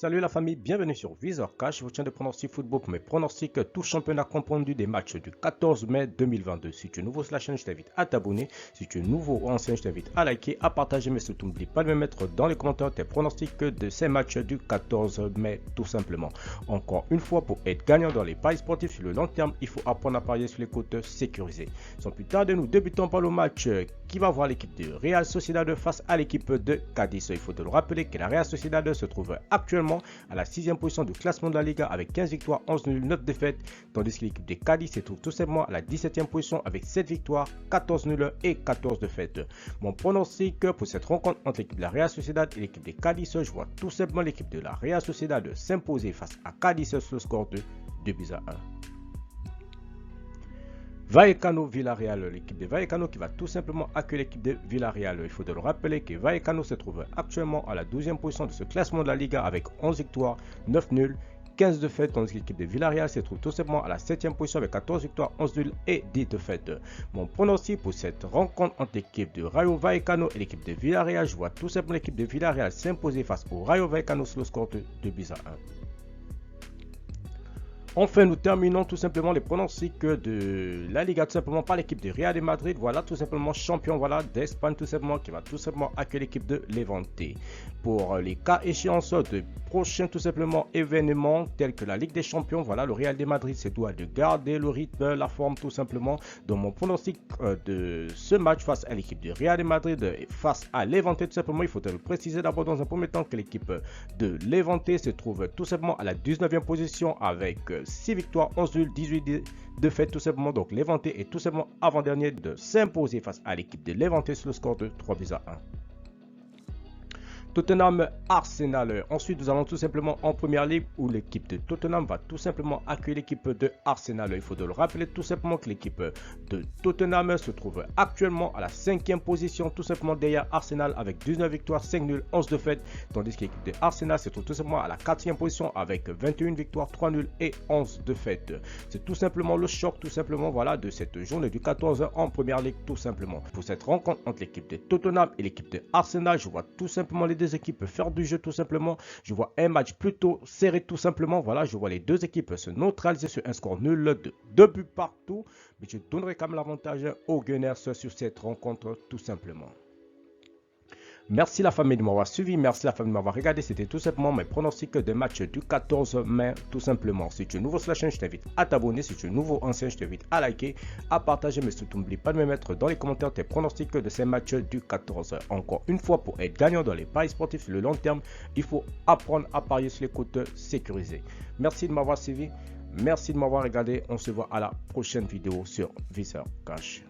Salut la famille, bienvenue sur Visor Cash. Je vous tiens de pronostics football pour mes pronostics tout championnat confondu des matchs du 14 mai 2022. Si tu es nouveau sur la chaîne, je t'invite à t'abonner. Si tu es nouveau ou ancien, je t'invite à liker, à partager, mais surtout n'oublie pas de me mettre dans les commentaires tes pronostics de ces matchs du 14 mai tout simplement. Encore une fois, pour être gagnant dans les paris sportifs sur le long terme, il faut apprendre à parier sur les côtes sécurisées. Sans plus tarder, nous débutons par le match qui va voir l'équipe de Real Sociedad face à l'équipe de Cadiz. Il faut te le rappeler que la Real Sociedad se trouve actuellement à la 6e position du classement de la Liga avec 15 victoires, 11 nuls, 9 défaites, tandis que l'équipe de Cadiz se trouve tout simplement à la 17e position avec 7 victoires, 14 nuls et 14 défaites. Mon pronostic pour cette rencontre entre l'équipe de la Real Sociedad et l'équipe de Cadiz, je vois tout simplement l'équipe de la Real Sociedad s'imposer face à Cadiz sur le score de 2-1. Vallecano Villarreal, l'équipe de Vallecano qui va tout simplement accueillir l'équipe de Villarreal. Il faut te le rappeler que Vallecano se trouve actuellement à la 12e position de ce classement de la Liga avec 11 victoires, 9 nuls, 15 défaites, tandis que l'équipe de Villarreal se trouve tout simplement à la 7e position avec 14 victoires, 11 nuls et 10 défaites. Mon pronostic pour cette rencontre entre l'équipe de Rayo Vallecano et l'équipe de Villarreal, je vois tout simplement l'équipe de Villarreal s'imposer face au Rayo Vallecano sur le score de 2-1. Enfin, nous terminons tout simplement les pronostics de la Liga, tout simplement par l'équipe de Real de Madrid. Voilà, tout simplement champion d'Espagne, tout simplement, qui va tout simplement accueillir l'équipe de Levante. Pour les cas échéances de prochains tout simplement événements tels que la Ligue des Champions, voilà, le Real de Madrid se doit de garder le rythme, la forme tout simplement. Dans mon pronostic de ce match face à l'équipe de Real de Madrid face à Levante, tout simplement, il faut le préciser d'abord dans un premier temps que l'équipe de Levante se trouve tout simplement à la 19e position avec 6 victoires, 11 nuls, 18 défaites tout simplement. Donc Levante est tout simplement avant-dernier de s'imposer face à l'équipe de Levante sur le score de 3-1. Tottenham Arsenal. Ensuite, nous allons tout simplement en première ligue où l'équipe de Tottenham va tout simplement accueillir l'équipe de Arsenal. Il faut le rappeler tout simplement que l'équipe de Tottenham se trouve actuellement à la 5e position, tout simplement derrière Arsenal avec 19 victoires, 5 nuls, 11 défaites, tandis que l'équipe de Arsenal se trouve tout simplement à la 4e position avec 21 victoires, 3 nuls et 11 défaites. C'est tout simplement le choc tout simplement voilà de cette journée du 14 en première ligue tout simplement. Pour cette rencontre entre l'équipe de Tottenham et l'équipe de Arsenal, je vois tout simplement les deux équipes faire du jeu tout simplement. Je vois un match plutôt serré tout simplement. Voilà, je vois les deux équipes se neutraliser sur un score nul de 2 buts partout. Mais je donnerai quand même l'avantage aux Gunners sur cette rencontre tout simplement. Merci la famille de m'avoir suivi, merci la famille de m'avoir regardé. C'était tout simplement mes pronostics de match du 14 mai tout simplement. Si tu es nouveau sur la chaîne, je t'invite à t'abonner. Si tu es nouveau ancien, je t'invite à liker, à partager. Mais surtout n'oublie pas de me mettre dans les commentaires tes pronostics de ces matchs du 14. Encore une fois, pour être gagnant dans les paris sportifs sur le long terme, il faut apprendre à parier sur les côtes sécurisées. Merci de m'avoir suivi, merci de m'avoir regardé. On se voit à la prochaine vidéo sur Visor Cash.